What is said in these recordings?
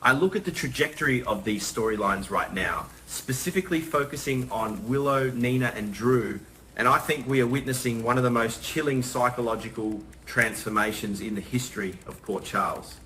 I look at the trajectory of these storylines right now, specifically focusing on Willow, Nina and Drew, and I think we are witnessing one of the most chilling psychological transformations in the history of Port Charles.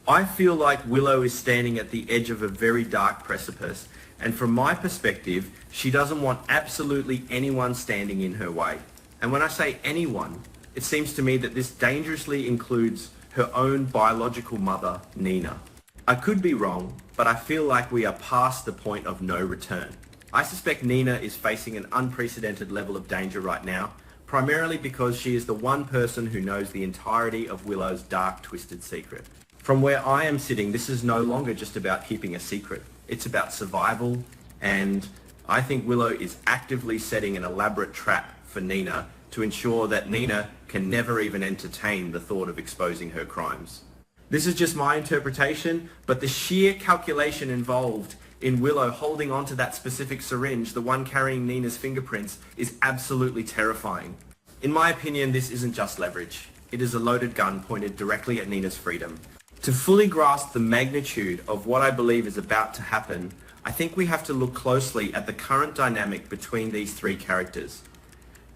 I feel like Willow is standing at the edge of a very dark precipice, and from my perspective, she doesn't want absolutely anyone standing in her way. And when I say anyone, it seems to me that this dangerously includes her own biological mother, Nina. I could be wrong, but I feel like we are past the point of no return. I suspect Nina is facing an unprecedented level of danger right now, primarily because she is the one person who knows the entirety of Willow's dark, twisted secret. From where I am sitting, this is no longer just about keeping a secret. It's about survival, and I think Willow is actively setting an elaborate trap for Nina to ensure that Nina can never even entertain the thought of exposing her crimes. This is just my interpretation, but the sheer calculation involved in Willow holding onto that specific syringe, the one carrying Nina's fingerprints, is absolutely terrifying. In my opinion, this isn't just leverage. It is a loaded gun pointed directly at Nina's freedom. To fully grasp the magnitude of what I believe is about to happen, I think we have to look closely at the current dynamic between these three characters.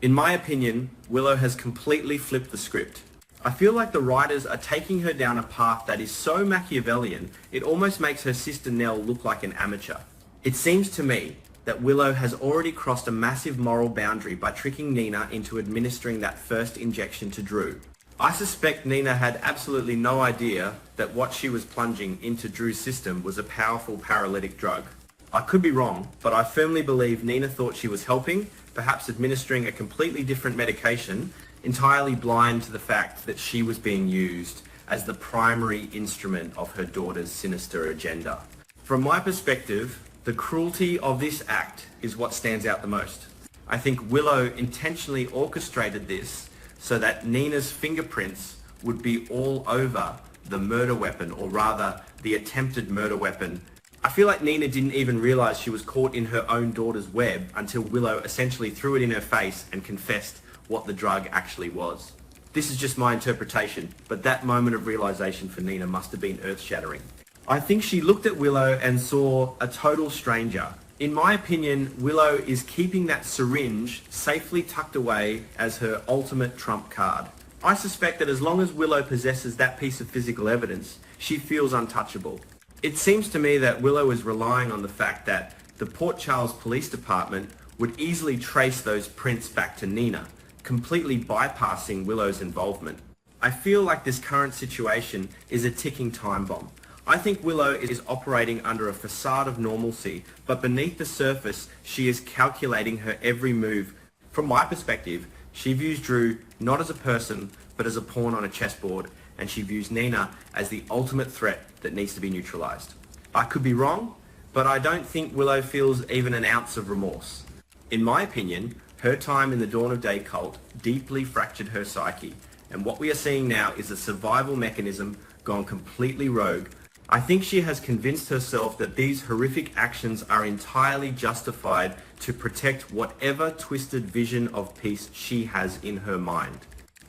In my opinion, Willow has completely flipped the script. I feel like the writers are taking her down a path that is so Machiavellian, it almost makes her sister Nell look like an amateur. It seems to me that Willow has already crossed a massive moral boundary by tricking Nina into administering that first injection to Drew. I suspect Nina had absolutely no idea that what she was plunging into Drew's system was a powerful paralytic drug. I could be wrong, but I firmly believe Nina thought she was helping, perhaps administering a completely different medication, entirely blind to the fact that she was being used as the primary instrument of her daughter's sinister agenda. From my perspective, the cruelty of this act is what stands out the most. I think Willow intentionally orchestrated this so that Nina's fingerprints would be all over the murder weapon, or rather the attempted murder weapon. I feel like Nina didn't even realize she was caught in her own daughter's web until Willow essentially threw it in her face and confessed what the drug actually was. This is just my interpretation, but that moment of realization for Nina must have been earth-shattering. I think she looked at Willow and saw a total stranger. In my opinion, Willow is keeping that syringe safely tucked away as her ultimate trump card. I suspect that as long as Willow possesses that piece of physical evidence, she feels untouchable. It seems to me that Willow is relying on the fact that the Port Charles Police Department would easily trace those prints back to Nina, completely bypassing Willow's involvement. I feel like this current situation is a ticking time bomb. I think Willow is operating under a facade of normalcy, but beneath the surface, she is calculating her every move. From my perspective, she views Drew not as a person, but as a pawn on a chessboard, and she views Nina as the ultimate threat that needs to be neutralized. I could be wrong, but I don't think Willow feels even an ounce of remorse. In my opinion, her time in the Dawn of Day cult deeply fractured her psyche, and what we are seeing now is a survival mechanism gone completely rogue. I think she has convinced herself that these horrific actions are entirely justified to protect whatever twisted vision of peace she has in her mind.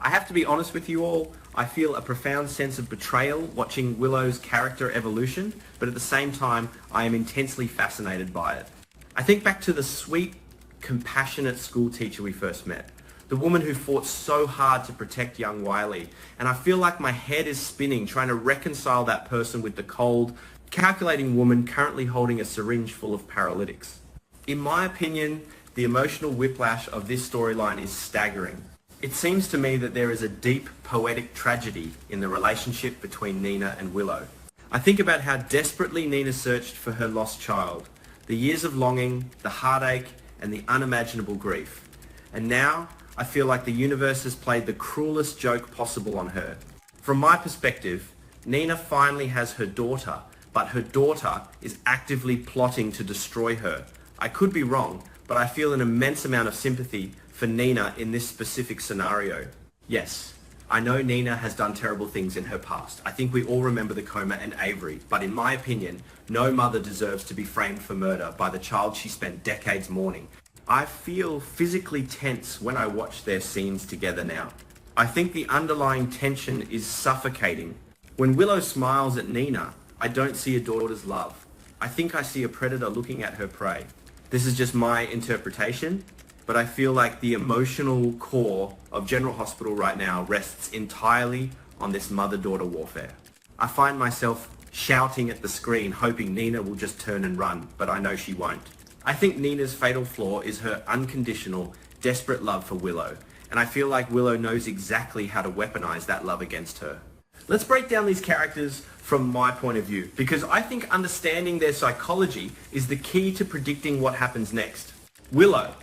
I have to be honest with you all, I feel a profound sense of betrayal watching Willow's character evolution, but at the same time, I am intensely fascinated by it. I think back to the sweet, compassionate school teacher we first met, the woman who fought so hard to protect young Wiley, and I feel like my head is spinning trying to reconcile that person with the cold, calculating woman currently holding a syringe full of paralytics. In my opinion, the emotional whiplash of this storyline is staggering. It seems to me that there is a deep poetic tragedy in the relationship between Nina and Willow. I think about how desperately Nina searched for her lost child, the years of longing, the heartache, and the unimaginable grief. And now, I feel like the universe has played the cruelest joke possible on her. From my perspective, Nina finally has her daughter, but her daughter is actively plotting to destroy her. I could be wrong, but I feel an immense amount of sympathy for Nina in this specific scenario. Yes, I know Nina has done terrible things in her past. I think we all remember the coma and Avery, but in my opinion, no mother deserves to be framed for murder by the child she spent decades mourning. I feel physically tense when I watch their scenes together now. I think the underlying tension is suffocating. When Willow smiles at Nina, I don't see a daughter's love. I think I see a predator looking at her prey. This is just my interpretation, but I feel like the emotional core of General Hospital right now rests entirely on this mother-daughter warfare. I find myself shouting at the screen, hoping Nina will just turn and run, but I know she won't. I think Nina's fatal flaw is her unconditional, desperate love for Willow, and I feel like Willow knows exactly how to weaponize that love against her. Let's break down these characters from my point of view, because I think understanding their psychology is the key to predicting what happens next. Willow.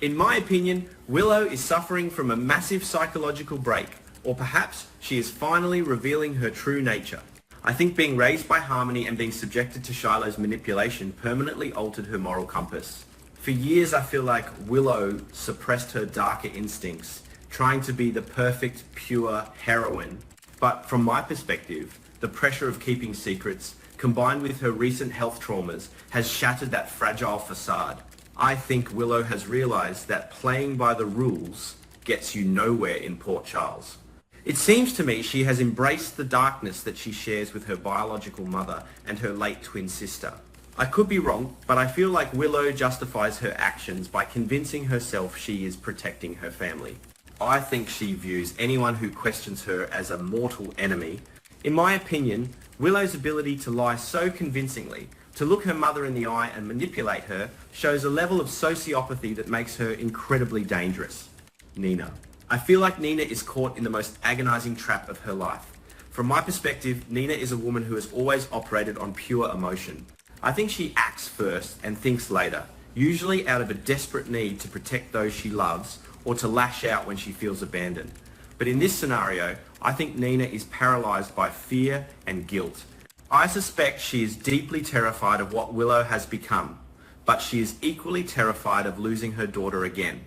In my opinion, Willow is suffering from a massive psychological break, or perhaps she is finally revealing her true nature. I think being raised by Harmony and being subjected to Shiloh's manipulation permanently altered her moral compass. For years I feel like Willow suppressed her darker instincts, trying to be the perfect, pure heroine. But from my perspective, the pressure of keeping secrets, combined with her recent health traumas, has shattered that fragile facade. I think Willow has realized that playing by the rules gets you nowhere in Port Charles. It seems to me she has embraced the darkness that she shares with her biological mother and her late twin sister. I could be wrong, but I feel like Willow justifies her actions by convincing herself she is protecting her family. I think she views anyone who questions her as a mortal enemy. In my opinion, Willow's ability to lie so convincingly, to look her mother in the eye and manipulate her, shows a level of sociopathy that makes her incredibly dangerous. Nina. I feel like Nina is caught in the most agonizing trap of her life. From my perspective, Nina is a woman who has always operated on pure emotion. I think she acts first and thinks later, usually out of a desperate need to protect those she loves or to lash out when she feels abandoned. But in this scenario, I think Nina is paralyzed by fear and guilt. I suspect she is deeply terrified of what Willow has become, but she is equally terrified of losing her daughter again.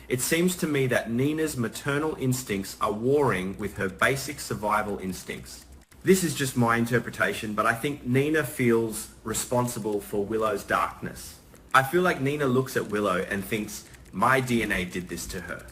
It seems to me that Nina's maternal instincts are warring with her basic survival instincts. This is just my interpretation, but I think Nina feels responsible for Willow's darkness. I feel like Nina looks at Willow and thinks, my DNA did this to her.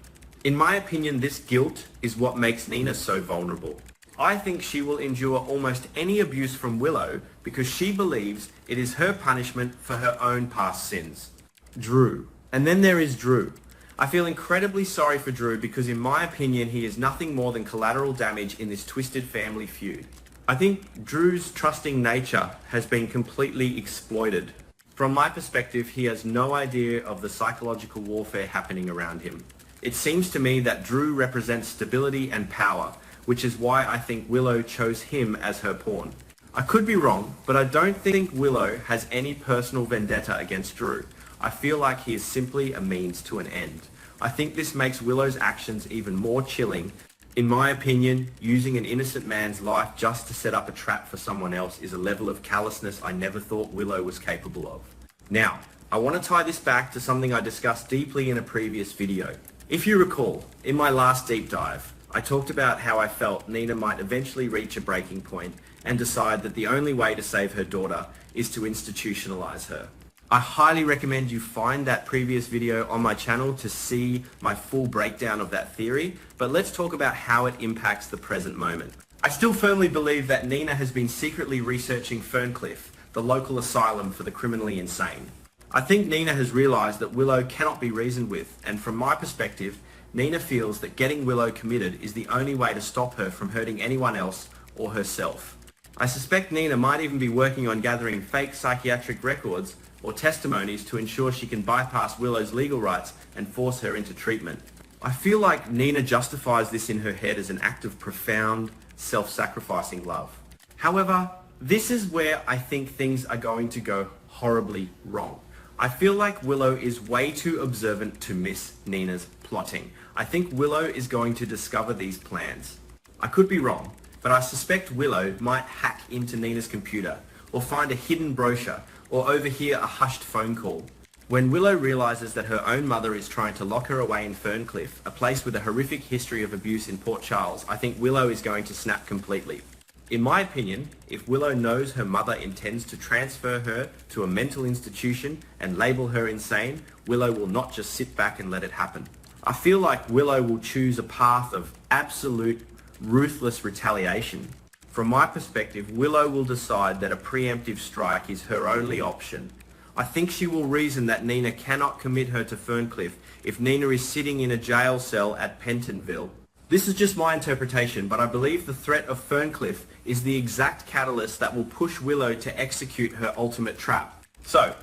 In my opinion, this guilt is what makes Nina so vulnerable. I think she will endure almost any abuse from Willow because she believes it is her punishment for her own past sins. Drew. And then there is Drew. I feel incredibly sorry for Drew because in my opinion he is nothing more than collateral damage in this twisted family feud. I think Drew's trusting nature has been completely exploited. From my perspective, he has no idea of the psychological warfare happening around him. It seems to me that Drew represents stability and power, which is why I think Willow chose him as her pawn. I could be wrong, but I don't think Willow has any personal vendetta against Drew. I feel like he is simply a means to an end. I think this makes Willow's actions even more chilling. In my opinion, using an innocent man's life just to set up a trap for someone else is a level of callousness I never thought Willow was capable of. Now, I want to tie this back to something I discussed deeply in a previous video. If you recall, in my last deep dive, I talked about how I felt Nina might eventually reach a breaking point and decide that the only way to save her daughter is to institutionalize her. I highly recommend you find that previous video on my channel to see my full breakdown of that theory, but let's talk about how it impacts the present moment. I still firmly believe that Nina has been secretly researching Ferncliff, the local asylum for the criminally insane. I think Nina has realized that Willow cannot be reasoned with, and from my perspective, Nina feels that getting Willow committed is the only way to stop her from hurting anyone else or herself. I suspect Nina might even be working on gathering fake psychiatric records or testimonies to ensure she can bypass Willow's legal rights and force her into treatment. I feel like Nina justifies this in her head as an act of profound, self-sacrificing love. However, this is where I think things are going to go horribly wrong. I feel like Willow is way too observant to miss Nina's plotting. I think Willow is going to discover these plans. I could be wrong, but I suspect Willow might hack into Nina's computer or find a hidden brochure or overhear a hushed phone call. When Willow realizes that her own mother is trying to lock her away in Ferncliff, a place with a horrific history of abuse in Port Charles, I think Willow is going to snap completely. In my opinion, if Willow knows her mother intends to transfer her to a mental institution and label her insane, Willow will not just sit back and let it happen. I feel like Willow will choose a path of absolute, ruthless retaliation. From my perspective, Willow will decide that a preemptive strike is her only option. I think she will reason that Nina cannot commit her to Ferncliff if Nina is sitting in a jail cell at Pentonville. This is just my interpretation, but I believe the threat of Ferncliff is the exact catalyst that will push Willow to execute her ultimate trap. So,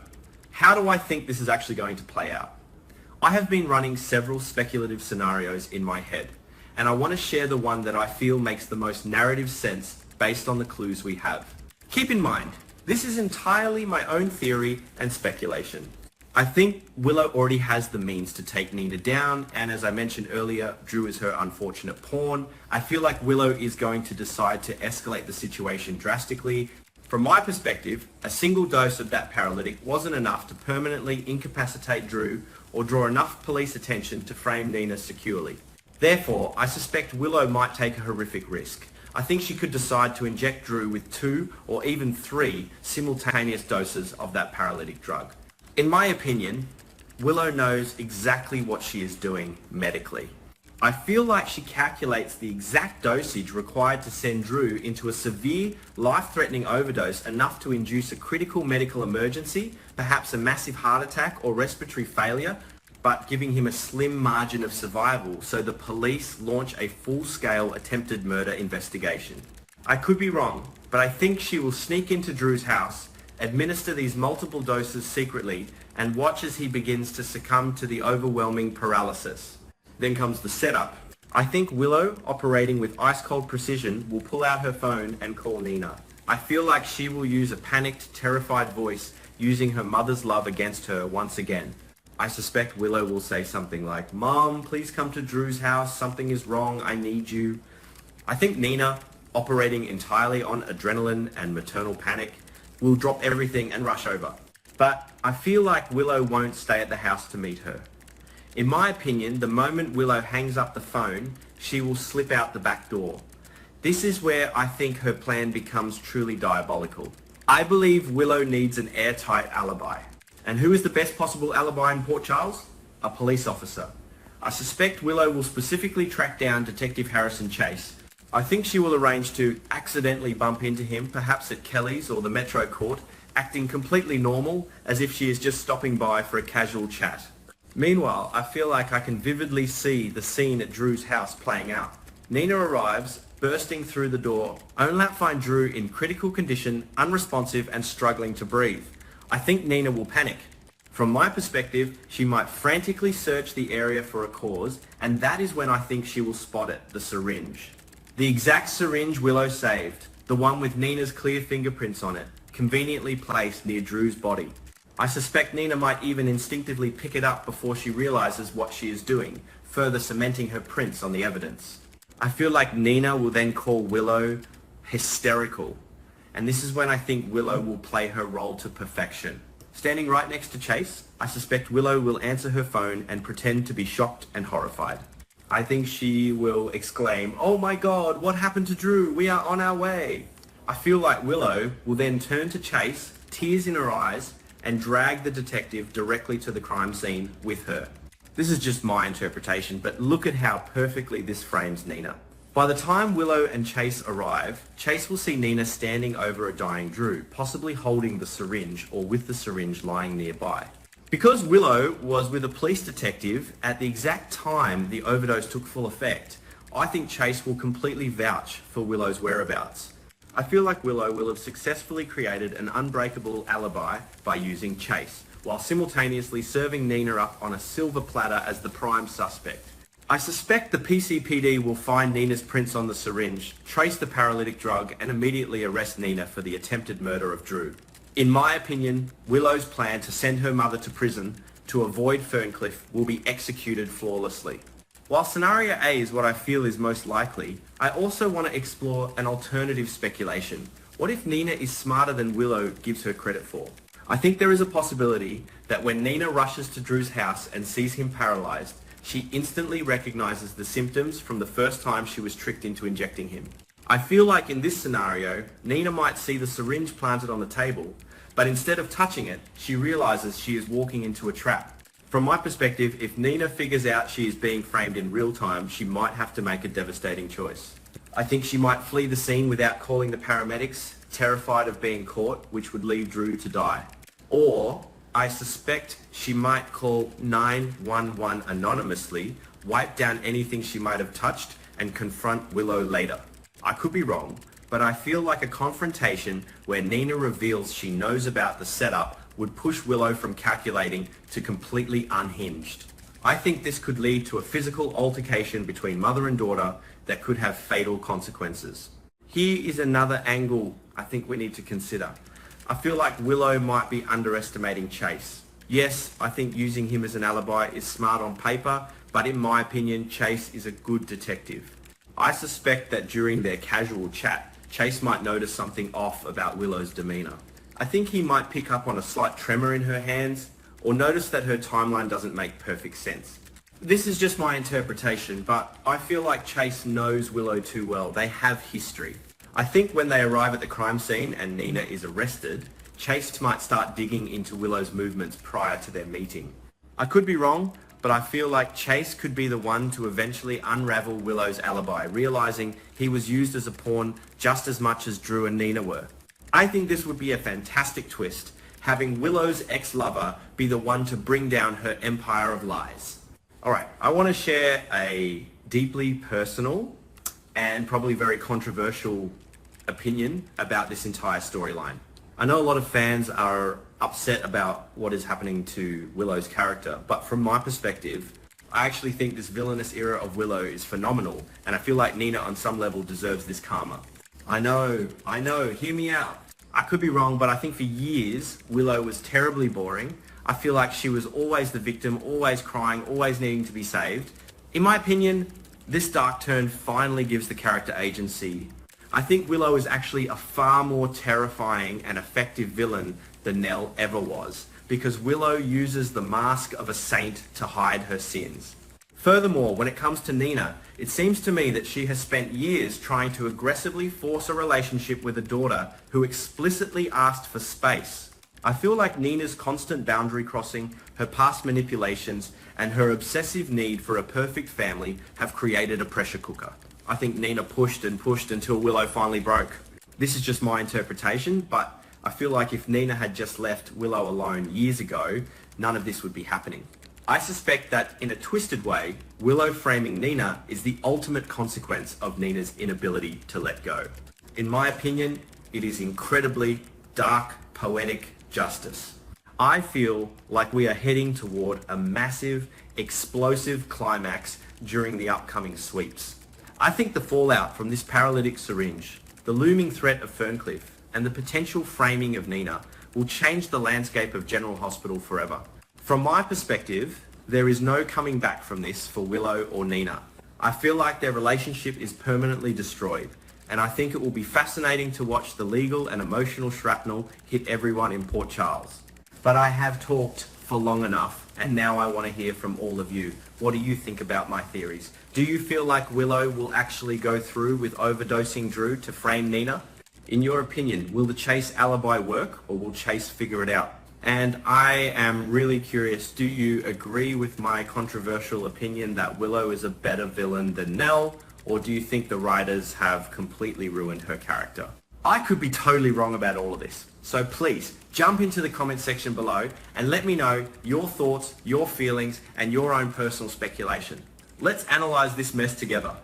how do I think this is actually going to play out? I have been running several speculative scenarios in my head, and I want to share the one that I feel makes the most narrative sense based on the clues we have. Keep in mind, this is entirely my own theory and speculation. I think Willow already has the means to take Nina down, and as I mentioned earlier, Drew is her unfortunate pawn. I feel like Willow is going to decide to escalate the situation drastically. From my perspective, a single dose of that paralytic wasn't enough to permanently incapacitate Drew or draw enough police attention to frame Nina securely. Therefore, I suspect Willow might take a horrific risk. I think she could decide to inject Drew with 2 or even 3 simultaneous doses of that paralytic drug. In my opinion, Willow knows exactly what she is doing medically. I feel like she calculates the exact dosage required to send Drew into a severe, life-threatening overdose enough to induce a critical medical emergency, perhaps a massive heart attack or respiratory failure, but giving him a slim margin of survival so the police launch a full-scale attempted murder investigation. I could be wrong, but I think she will sneak into Drew's house, administer these multiple doses secretly, and watch as he begins to succumb to the overwhelming paralysis. Then comes the setup. I think Willow, operating with ice-cold precision, will pull out her phone and call Nina. I feel like she will use a panicked, terrified voice, using her mother's love against her once again. I suspect Willow will say something like, "Mom, please come to Drew's house, something is wrong, I need you." I think Nina, operating entirely on adrenaline and maternal panic, will drop everything and rush over. But I feel like Willow won't stay at the house to meet her. In my opinion, the moment Willow hangs up the phone, she will slip out the back door. This is where I think her plan becomes truly diabolical. I believe Willow needs an airtight alibi. And who is the best possible alibi in Port Charles? A police officer. I suspect Willow will specifically track down Detective Harrison Chase. I think she will arrange to accidentally bump into him, perhaps at Kelly's or the Metro Court, acting completely normal, as if she is just stopping by for a casual chat. Meanwhile, I feel like I can vividly see the scene at Drew's house playing out. Nina arrives, bursting through the door, only to find Drew in critical condition, unresponsive and struggling to breathe. I think Nina will panic. From my perspective, she might frantically search the area for a cause, and that is when I think she will spot it, the syringe. The exact syringe Willow saved, the one with Nina's clear fingerprints on it, conveniently placed near Drew's body. I suspect Nina might even instinctively pick it up before she realizes what she is doing, further cementing her prints on the evidence. I feel like Nina will then call Willow hysterical, and this is when I think Willow will play her role to perfection. Standing right next to Chase, I suspect Willow will answer her phone and pretend to be shocked and horrified. I think she will exclaim, "Oh my God, what happened to Drew? We are on our way." I feel like Willow will then turn to Chase, tears in her eyes, and drag the detective directly to the crime scene with her. This is just my interpretation, but look at how perfectly this frames Nina. By the time Willow and Chase arrive, Chase will see Nina standing over a dying Drew, possibly holding the syringe or with the syringe lying nearby. Because Willow was with a police detective at the exact time the overdose took full effect, I think Chase will completely vouch for Willow's whereabouts. I feel like Willow will have successfully created an unbreakable alibi by using Chase, while simultaneously serving Nina up on a silver platter as the prime suspect. I suspect the PCPD will find Nina's prints on the syringe, trace the paralytic drug, and immediately arrest Nina for the attempted murder of Drew. In my opinion, Willow's plan to send her mother to prison to avoid Ferncliff will be executed flawlessly. While scenario A is what I feel is most likely, I also want to explore an alternative speculation. What if Nina is smarter than Willow gives her credit for? I think there is a possibility that when Nina rushes to Drew's house and sees him paralyzed, she instantly recognizes the symptoms from the first time she was tricked into injecting him. I feel like in this scenario, Nina might see the syringe planted on the table, but instead of touching it, she realizes she is walking into a trap. From my perspective, if Nina figures out she is being framed in real time, she might have to make a devastating choice. I think she might flee the scene without calling the paramedics, terrified of being caught, which would leave Drew to die. Or I suspect she might call 911 anonymously, wipe down anything she might have touched, and confront Willow later. I could be wrong, but I feel like a confrontation where Nina reveals she knows about the setup would push Willow from calculating to completely unhinged. I think this could lead to a physical altercation between mother and daughter that could have fatal consequences. Here is another angle I think we need to consider. I feel like Willow might be underestimating Chase. Yes, I think using him as an alibi is smart on paper, but in my opinion, Chase is a good detective. I suspect that during their casual chat, Chase might notice something off about Willow's demeanor. I think he might pick up on a slight tremor in her hands, or notice that her timeline doesn't make perfect sense. This is just my interpretation, but I feel like Chase knows Willow too well. They have history. I think when they arrive at the crime scene and Nina is arrested, Chase might start digging into Willow's movements prior to their meeting. I could be wrong, but I feel like Chase could be the one to eventually unravel Willow's alibi, realizing he was used as a pawn just as much as Drew and Nina were. I think this would be a fantastic twist, having Willow's ex-lover be the one to bring down her empire of lies. Alright, I want to share a deeply personal and probably very controversial opinion about this entire storyline. I know a lot of fans are upset about what is happening to Willow's character, but from my perspective, I actually think this villainous era of Willow is phenomenal, and I feel like Nina on some level deserves this karma. I know, hear me out. I could be wrong, but I think for years, Willow was terribly boring. I feel like she was always the victim, always crying, always needing to be saved. In my opinion, this dark turn finally gives the character agency. I think Willow is actually a far more terrifying and effective villain than Nell ever was, because Willow uses the mask of a saint to hide her sins. Furthermore, when it comes to Nina, it seems to me that she has spent years trying to aggressively force a relationship with a daughter who explicitly asked for space. I feel like Nina's constant boundary crossing, her past manipulations, and her obsessive need for a perfect family have created a pressure cooker. I think Nina pushed and pushed until Willow finally broke. This is just my interpretation, but I feel like if Nina had just left Willow alone years ago, none of this would be happening. I suspect that in a twisted way, Willow framing Nina is the ultimate consequence of Nina's inability to let go. In my opinion, it is incredibly dark, poetic justice. I feel like we are heading toward a massive, explosive climax during the upcoming sweeps. I think the fallout from this paralytic syringe, the looming threat of Ferncliff, and the potential framing of Nina will change the landscape of General Hospital forever. From my perspective, there is no coming back from this for Willow or Nina. I feel like their relationship is permanently destroyed, and I think it will be fascinating to watch the legal and emotional shrapnel hit everyone in Port Charles. But I have talked for long enough, and now I want to hear from all of you. What do you think about my theories? Do you feel like Willow will actually go through with overdosing Drew to frame Nina? In your opinion, will the Chase alibi work, or will Chase figure it out? And I am really curious, do you agree with my controversial opinion that Willow is a better villain than Nell, or do you think the writers have completely ruined her character? I could be totally wrong about all of this, so please jump into the comment section below and let me know your thoughts, your feelings, and your own personal speculation. Let's analyze this mess together.